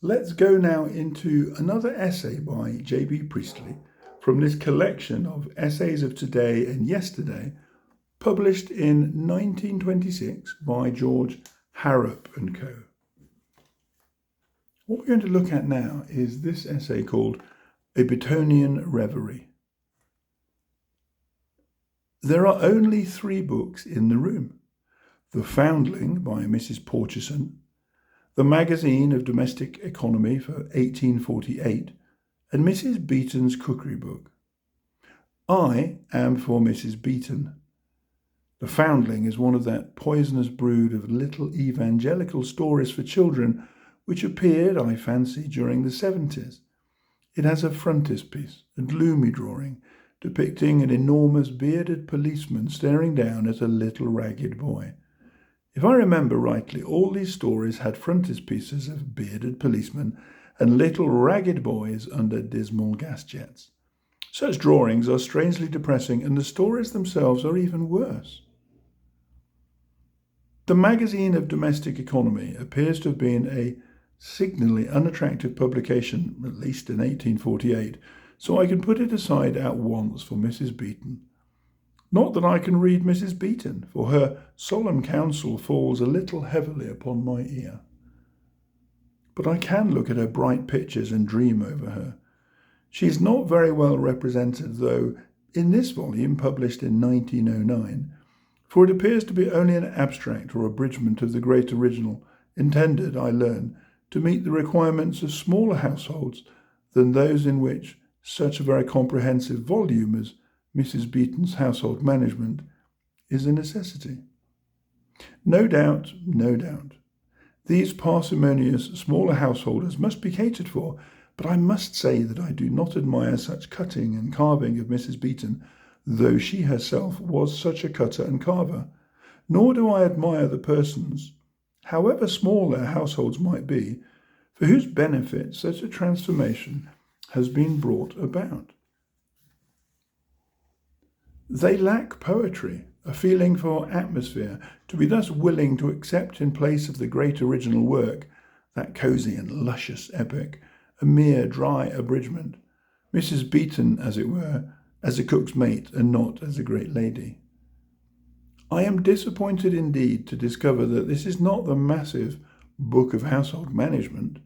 Let's go now into another essay by J.B. Priestley from this collection of essays of today and yesterday, published in 1926 by George Harrap and Co. What we're going to look at now is this essay called A BEETONIAN REVERIE. There are only 3 books in the room: The Foundling by Mrs. Porcheson, The Magazine of Domestic Economy for 1848, and Mrs. Beeton's cookery book. I am for Mrs. Beeton. The Foundling is one of that poisonous brood of little evangelical stories for children which appeared, I fancy, during the 70s. It has a frontispiece, a gloomy drawing, depicting an enormous bearded policeman staring down at a little ragged boy. If I remember rightly, all these stories had frontispieces of bearded policemen and little ragged boys under dismal gas jets. Such drawings are strangely depressing, and the stories themselves are even worse. The Magazine of Domestic Economy appears to have been a signally unattractive publication, at least in 1848, so I can put it aside at once for Mrs. Beeton. Not that I can read Mrs. Beeton, for her solemn counsel falls a little heavily upon my ear. But I can look at her bright pictures and dream over her. She is not very well represented, though, in this volume published in 1909, for it appears to be only an abstract or abridgment of the great original, intended, I learn, to meet the requirements of smaller households than those in which such a very comprehensive volume as Mrs. Beeton's Household Management is a necessity. No doubt, these parsimonious smaller householders must be catered for, but I must say that I do not admire such cutting and carving of Mrs. Beeton, though she herself was such a cutter and carver, nor do I admire the persons, however small their households might be, for whose benefit such a transformation has been brought about. They lack poetry, a feeling for atmosphere, to be thus willing to accept in place of the great original work, that cosy and luscious epic, a mere dry abridgment, Mrs. Beeton, as it were, as a cook's mate and not as a great lady. I am disappointed indeed to discover that this is not the massive Book of Household Management,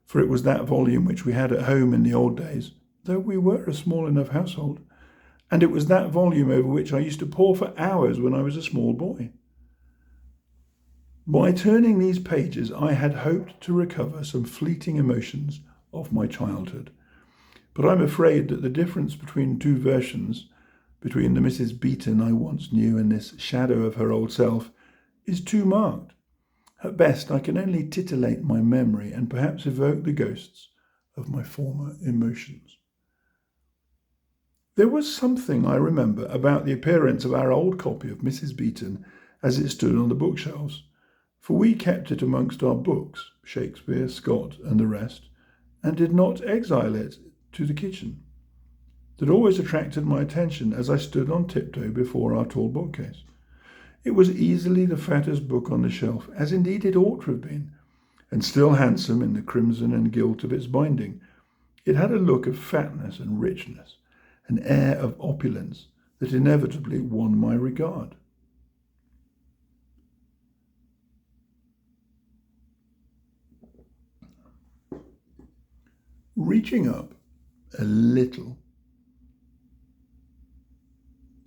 for it was that volume which we had at home in the old days, though we were a small enough household, and it was that volume over which I used to pore for hours when I was a small boy. By turning these pages, I had hoped to recover some fleeting emotions of my childhood, but I'm afraid that the difference between 2 versions, between the Mrs. Beeton I once knew and this shadow of her old self, is too marked. At best, I can only titillate my memory and perhaps evoke the ghosts of my former emotions. There was something, I remember, about the appearance of our old copy of Mrs. Beeton as it stood on the bookshelves, for we kept it amongst our books, Shakespeare, Scott, and the rest, and did not exile it to the kitchen, that always attracted my attention as I stood on tiptoe before our tall bookcase. It was easily the fattest book on the shelf, as indeed it ought to have been, and still handsome in the crimson and gilt of its binding. It had a look of fatness and richness, an air of opulence that inevitably won my regard. Reaching up a little,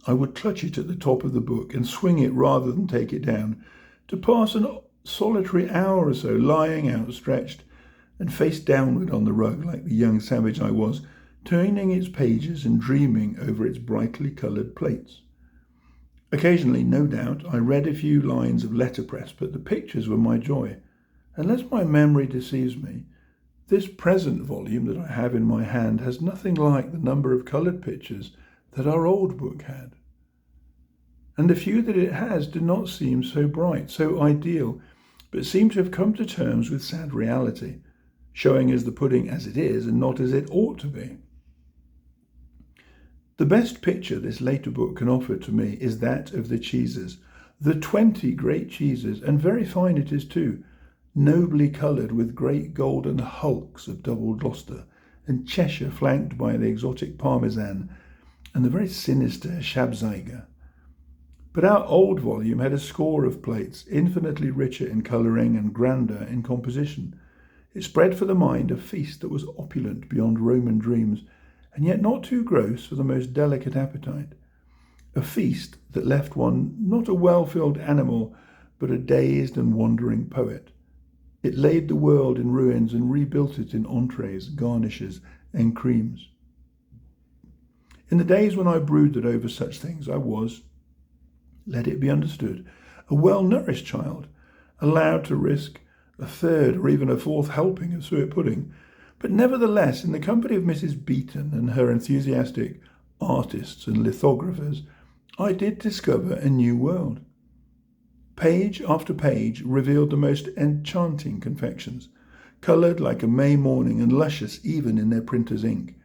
I would clutch it at the top of the book and swing it rather than take it down, to pass a solitary hour or so lying outstretched and face downward on the rug like the young savage I was, turning its pages and dreaming over its brightly coloured plates. Occasionally, no doubt, I read a few lines of letterpress, but the pictures were my joy. Unless my memory deceives me, this present volume that I have in my hand has nothing like the number of coloured pictures that our old book had. And the few that it has do not seem so bright, so ideal, but seem to have come to terms with sad reality, showing us the pudding as it is and not as it ought to be. The best picture this later book can offer to me is that of the cheeses, the 20 great cheeses, and very fine it is too, nobly coloured with great golden hulks of double Gloucester, and Cheshire flanked by the exotic Parmesan and the very sinister Schabziger. But our old volume had a score of plates, infinitely richer in colouring and grander in composition. It spread for the mind a feast that was opulent beyond Roman dreams, and yet not too gross for the most delicate appetite. A feast that left one not a well-filled animal, but a dazed and wandering poet. It laid the world in ruins and rebuilt it in entrees, garnishes, and creams. In the days when I brooded over such things, I was, let it be understood, a well-nourished child, allowed to risk a third or even a fourth helping of suet pudding, but nevertheless, in the company of Mrs. Beeton and her enthusiastic artists and lithographers, I did discover a new world. Page after page revealed the most enchanting confections, coloured like a May morning and luscious even in their printer's ink.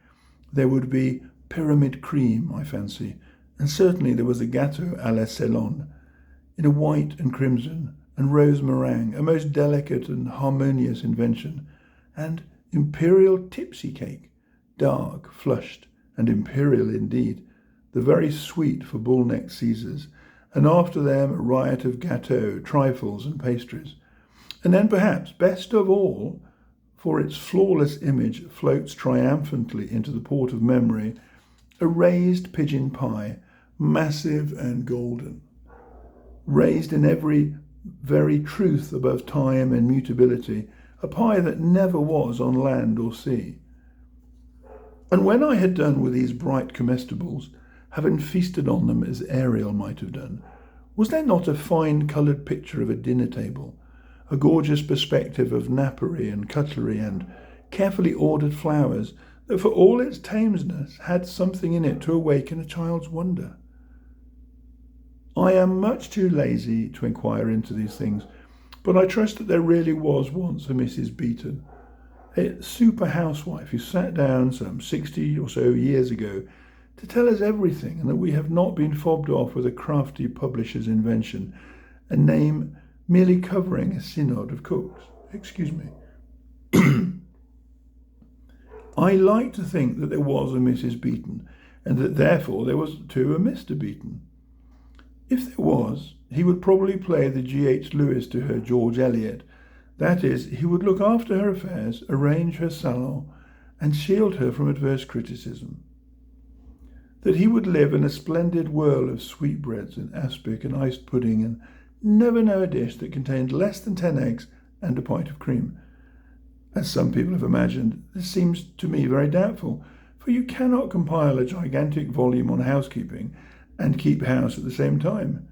There would be pyramid cream, I fancy, and certainly there was a gâteau à la Ceylon, in a white and crimson, and rose meringue, a most delicate and harmonious invention, and imperial tipsy cake, dark, flushed, and imperial indeed, the very sweet for bull-necked Caesars, and after them a riot of gâteaux, trifles, and pastries. And then perhaps, best of all, for its flawless image floats triumphantly into the port of memory, a raised pigeon pie, massive and golden, raised in every very truth above time and mutability, a pie that never was on land or sea. And when I had done with these bright comestibles, having feasted on them as Ariel might have done, was there not a fine-coloured picture of a dinner table, a gorgeous perspective of napery and cutlery and carefully ordered flowers that for all its tameness had something in it to awaken a child's wonder? I am much too lazy to inquire into these things, but I trust that there really was once a Mrs. Beeton, a super housewife who sat down some 60 or so years ago to tell us everything, and that we have not been fobbed off with a crafty publisher's invention, a name merely covering a synod of cooks. Excuse me. I like to think that there was a Mrs. Beeton, and that therefore there was too a Mr. Beeton. If there was, he would probably play the G.H. Lewis to her George Eliot. That is, he would look after her affairs, arrange her salon, and shield her from adverse criticism. That he would live in a splendid whirl of sweetbreads and aspic and iced pudding, and never know a dish that contained less than 10 eggs and a pint of cream. As some people have imagined, this seems to me very doubtful, for you cannot compile a gigantic volume on housekeeping and keep house at the same time.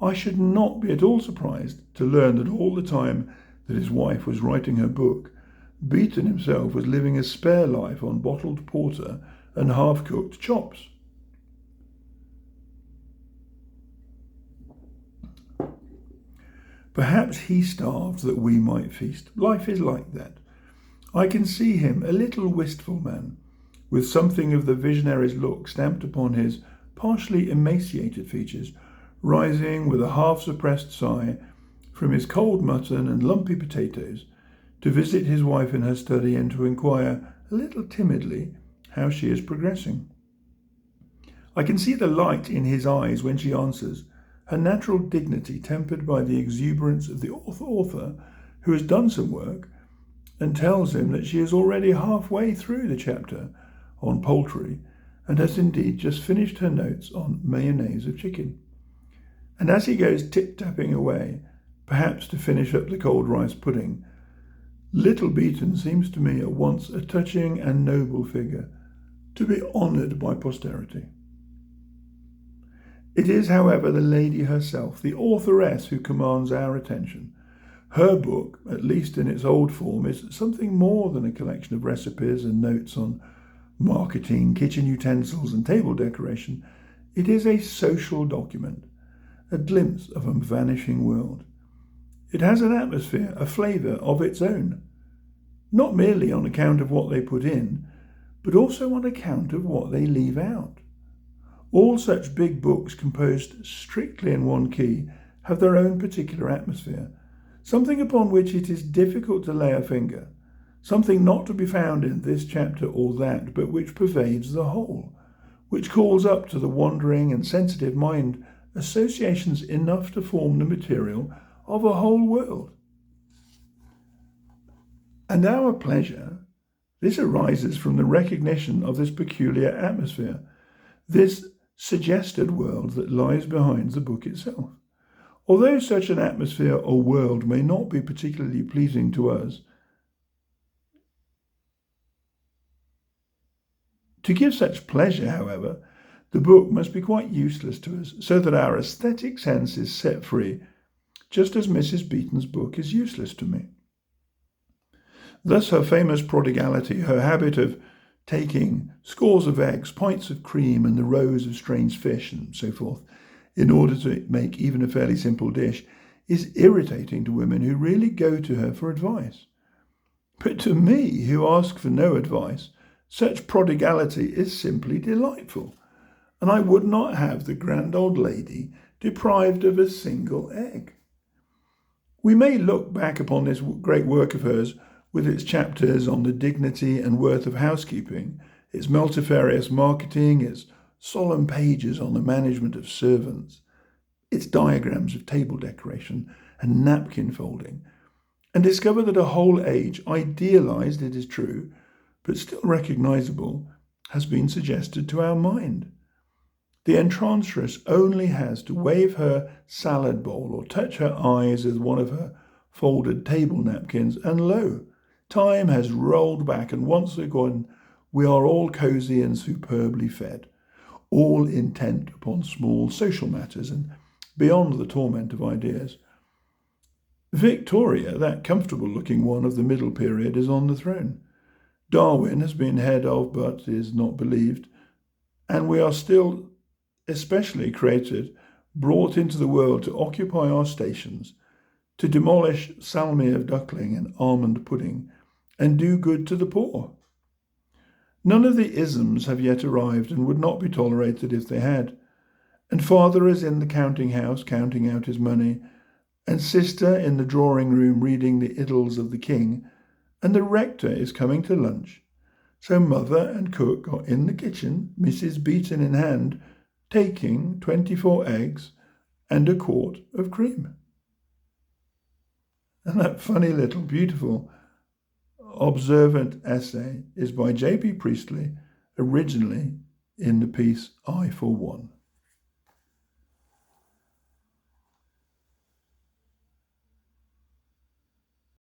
I should not be at all surprised to learn that all the time that his wife was writing her book, Beeton himself was living a spare life on bottled porter and half-cooked chops. Perhaps he starved that we might feast. Life is like that. I can see him, a little wistful man, with something of the visionary's look stamped upon his partially emaciated features, rising with a half-suppressed sigh from his cold mutton and lumpy potatoes to visit his wife in her study and to inquire, a little timidly, how she is progressing. I can see the light in his eyes when she answers, her natural dignity tempered by the exuberance of the author who has done some work, and tells him that she is already halfway through the chapter on poultry and has indeed just finished her notes on mayonnaise of chicken. And as he goes tip-tapping away, perhaps to finish up the cold rice pudding, little Beeton seems to me at once a touching and noble figure to be honoured by posterity. It is, however, the lady herself, the authoress, who commands our attention. Her book, at least in its old form, is something more than a collection of recipes and notes on marketing, kitchen utensils, and table decoration. It is a social document, a glimpse of a vanishing world. It has an atmosphere, a flavour of its own, not merely on account of what they put in, but also on account of what they leave out. All such big books composed strictly in one key have their own particular atmosphere, something upon which it is difficult to lay a finger, something not to be found in this chapter or that, but which pervades the whole, which calls up to the wandering and sensitive mind associations enough to form the material of a whole world. And our pleasure, this arises from the recognition of this peculiar atmosphere, this suggested world that lies behind the book itself. Although such an atmosphere or world may not be particularly pleasing to us, to give such pleasure, however, the book must be quite useless to us, so that our aesthetic sense is set free, just as Mrs. Beeton's book is useless to me. Thus her famous prodigality, her habit of taking scores of eggs, pints of cream, and the rows of strange fish, and so forth, in order to make even a fairly simple dish, is irritating to women who really go to her for advice. But to me, who ask for no advice, such prodigality is simply delightful, and I would not have the grand old lady deprived of a single egg. We may look back upon this great work of hers with its chapters on the dignity and worth of housekeeping, its multifarious marketing, its solemn pages on the management of servants, its diagrams of table decoration and napkin folding, and discover that a whole age, idealized it is true, but still recognizable, has been suggested to our mind. The enchantress only has to wave her salad bowl or touch her eyes with one of her folded table napkins, and lo, time has rolled back, and once again we are all cosy and superbly fed, all intent upon small social matters and beyond the torment of ideas. Victoria, that comfortable-looking one of the middle period, is on the throne. Darwin has been head of, but is not believed, and we are still especially created, brought into the world to occupy our stations, to demolish salmi of duckling and almond pudding, and do good to the poor. None of the isms have yet arrived and would not be tolerated if they had. And father is in the counting house counting out his money, and sister in the drawing room reading the Idylls of the King, and the rector is coming to lunch. So mother and cook are in the kitchen, Mrs. Beeton in hand, taking 24 eggs and a quart of cream. And that funny little beautiful observant essay is by J.B. Priestley, originally in the piece I for One.